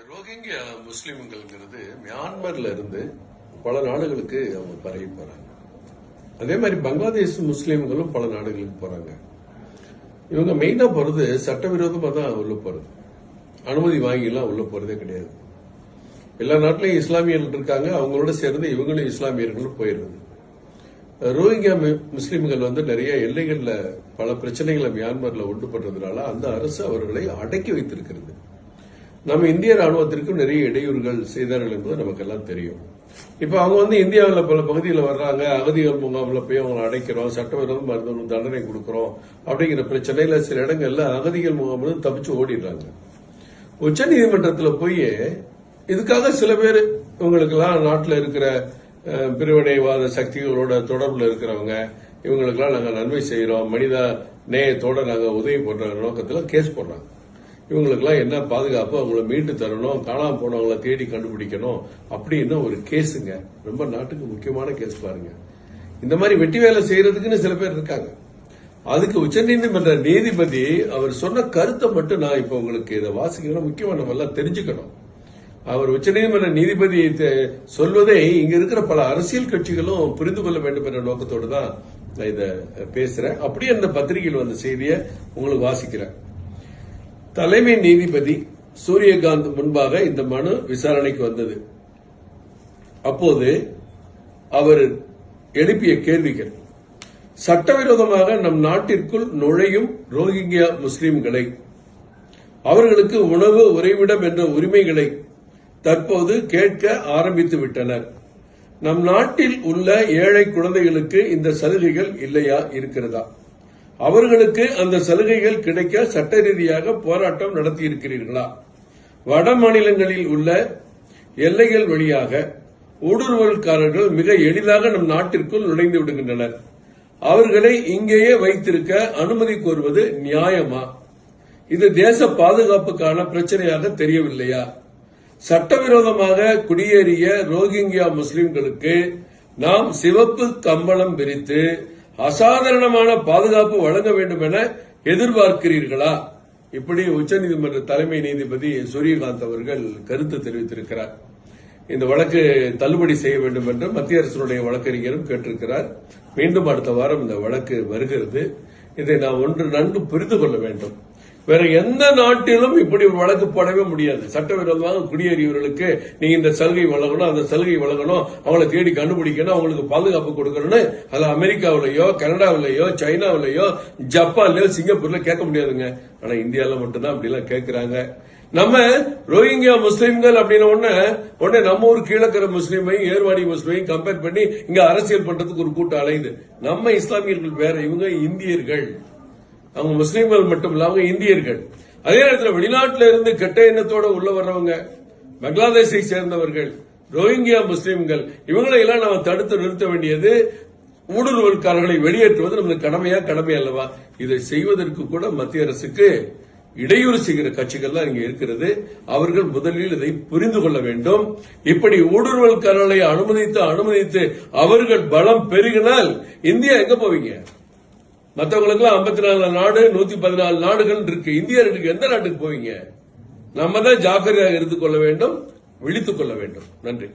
Rohingya முஸ்லிம்ங்கிறது மியான்மர்ல இருந்து பல நாடுகளுக்கு அவங்க பரவி போறாங்க. அதே மாதிரி பங்களாதேஷ் முஸ்லீம்களும் பல நாடுகளுக்கு போறாங்க. இவங்க மெயினா போறது சட்டவிரோதமா தான் உள்ள போறது, அனுமதி வாங்கிலாம் உள்ள போறதே கிடையாது. எல்லா நாட்டிலையும் இஸ்லாமியர்கள் இருக்காங்க, அவங்களோட சேர்ந்து இவங்களும் இஸ்லாமியர்களும் போயிடுறது. ரோஹிங்கியா முஸ்லீம்கள் நிறைய எல்லைகள்ல பல பிரச்சனைகளை மியான்மர்ல உண்டு பண்றதுனால அந்த அரசு அவர்களை அடக்கி வைத்திருக்கிறது. நம்ம இந்திய ராணுவத்திற்கு நிறைய இடையூறுகள் செய்தார்கள் என்பது நமக்கு எல்லாம் தெரியும். இப்ப அவங்க இந்தியாவில் பல பகுதியில் வர்றாங்க, அகதிகள் முகாமில் போய் அவங்களை அடைக்கிறோம், சட்டவிரோதம் மருந்து தண்டனை கொடுக்கிறோம் அப்படிங்கிற பிரச்சனையில சில இடங்கள்ல அகதிகள் முகாம் தப்பிச்சு ஓடிடுறாங்க. உச்சநீதிமன்றத்தில் போய் இதுக்காக சில பேர் இவங்களுக்கெல்லாம் நாட்டில் இருக்கிற பிரிவினைவாத சக்திகளோட தொடர்புல இருக்கிறவங்க, இவங்களுக்கெல்லாம் நாங்கள் நன்மை செய்யறோம், மனித நேயத்தோட நாங்கள் உதவி பண்ற நோக்கத்தில் கேஸ் போடுறாங்க. இவங்களுக்கெல்லாம் என்ன பாதுகாப்பு, அவங்கள மீட்டு தரணும், காணாம போனவங்களை தேடி கண்டுபிடிக்கணும் அப்படின்னு ஒரு கேஸுங்க. ரொம்ப நாட்டுக்கு முக்கியமான கேஸ் பாருங்க. இந்த மாதிரி வெட்டி வேலை செய்யறதுக்குன்னு சில பேர் இருக்காங்க. அதுக்கு உச்சநீதிமன்ற நீதிபதி அவர் சொன்ன கருத்தை மட்டும் நான் இப்ப உங்களுக்கு இதை வாசிக்கணும், முக்கியமா நம்ம எல்லாம் தெரிஞ்சுக்கணும். அவர் உச்சநீதிமன்ற நீதிபதி சொல்வதை இங்க இருக்கிற பல அரசியல் கட்சிகளும் புரிந்து கொள்ள வேண்டும் என்ற நோக்கத்தோடு தான் நான் இதை பேசுறேன். அப்படியே அந்த பத்திரிகையில் வந்த செய்தியை உங்களுக்கு வாசிக்கிறேன். தலைமை நீதிபதி சூரியகாந்த் முன்பாக இந்த மனு விசாரணைக்கு வந்தது. அப்போது அவர் எழுப்பிய கேள்விகள்: சட்டவிரோதமாக நம் நாட்டிற்குள் நுழையும் ரோஹிங்கியா முஸ்லிம்களை, அவர்களுக்கு உணவு உறைவிடம் என்ற உரிமைகளை தற்போது கேட்க ஆரம்பித்து விட்டனர். நம் நாட்டில் உள்ள ஏழை குழந்தைகளுக்கு இந்த சலுகைகள் இல்லையா, இருக்கிறதா? அவர்களுக்கு அந்த சலுகைகள் கிடைக்க சட்ட ரீதியாக போராட்டம் நடத்தியிருக்கிறீர்களா? வட மாநிலங்களில் உள்ள எல்லைகள் வழியாக ஊடுருவல்காரர்கள் மிக எளிதாக நம் நாட்டிற்குள் நுழைந்து விடுகின்றனர். அவர்களை இங்கேயே வைத்திருக்க அனுமதி கோருவது நியாயமா? இது தேச பாதுகாப்புக்கான பிரச்சனையாக தெரியவில்லையா? சட்டவிரோதமாக குடியேறிய ரோஹிங்கியா முஸ்லிம்களுக்கு நாம் சிவப்பு கம்பளம் விரித்து அசாதாரணமான பாதுகாப்பு வழங்க வேண்டும் என எதிர்பார்க்கிறீர்களா? இப்படி உச்சநீதிமன்ற தலைமை நீதிபதி சூரியகாந்த் அவர்கள் கருத்து தெரிவித்திருக்கிறார். இந்த வழக்கு தள்ளுபடி செய்ய வேண்டும் என்று மத்திய அரசினுடைய வழக்கறிஞரும் கேட்டிருக்கிறார். மீண்டும் அடுத்த வாரம் இந்த வழக்கு வருகிறது. இதை நாம் நன்கு புரிந்து கொள்ள வேண்டும். வேற எந்த நாட்டிலும் இப்படி ஒரு வழக்கு போடவே முடியாது. சட்டவிரோதமாக குடியேறியவர்களுக்கு நீங்க இந்த சலுகை வழங்கணும், அந்த சலுகை வழங்கணும், அவங்களை தேடி கண்டுபிடிக்கணும், அவங்களுக்கு பாதுகாப்பு கொடுக்கணும்னு அது அமெரிக்காவிலேயோ கனடாவிலேயோ சைனாவிலேயோ ஜப்பான்லயோ சிங்கப்பூர்ல கேட்க முடியாதுங்க. ஆனா இந்தியாவில மட்டும்தான் அப்படி எல்லாம் கேட்கிறாங்க. நம்ம ரோஹிங்கியா முஸ்லிம்கள் அப்படின்னு உடனே நம்ம ஊர் கீழக்கரை முஸ்லீமையும் ஏர்வாடி முஸ்லீமையும் கம்பேர் பண்ணி இங்க அரசியல் பண்றதுக்கு ஒரு கூட்டம் அலையுது. நம்ம இஸ்லாமியர்கள் வேற, இவங்க இந்தியர்கள். அவங்க முஸ்லீம்கள் மட்டும் இல்ல, அவங்க இந்தியர்கள். அதே நேரத்தில் வெளிநாட்டில இருந்து கெட்ட எண்ணத்தோட உள்ள வர்றவங்க, பங்களாதேஷை சேர்ந்தவர்கள், ரோஹிங்கியா முஸ்லீம்கள், இவங்களை எல்லாம் நம்ம தடுத்து நிறுத்த வேண்டியது, ஊடுருவல்காரர்களை வெளியேற்றுவது நமது கடமை அல்லவா? இதை செய்வதற்கு கூட மத்திய அரசுக்கு இடையூறு செய்கிற கட்சிகள் தான் இங்க இருக்கிறது. அவர்கள் முதலில் இதை புரிந்து கொள்ள வேண்டும். இப்படி ஊடுருவல்காரர்களை அனுமதித்து அவர்கள் பலம் பெருகினால் இந்தியா எங்க போவீங்க? மற்றவங்களுக்கு 54 நாடு 114 நாடுகள் இருக்கு. இந்தியர்களுக்கு எந்த நாட்டுக்கு போவீங்க? நம்ம தான் ஜாக்கிரதையாக இருந்து கொள்ள வேண்டும், விழித்துக் கொள்ள வேண்டும். நன்றி.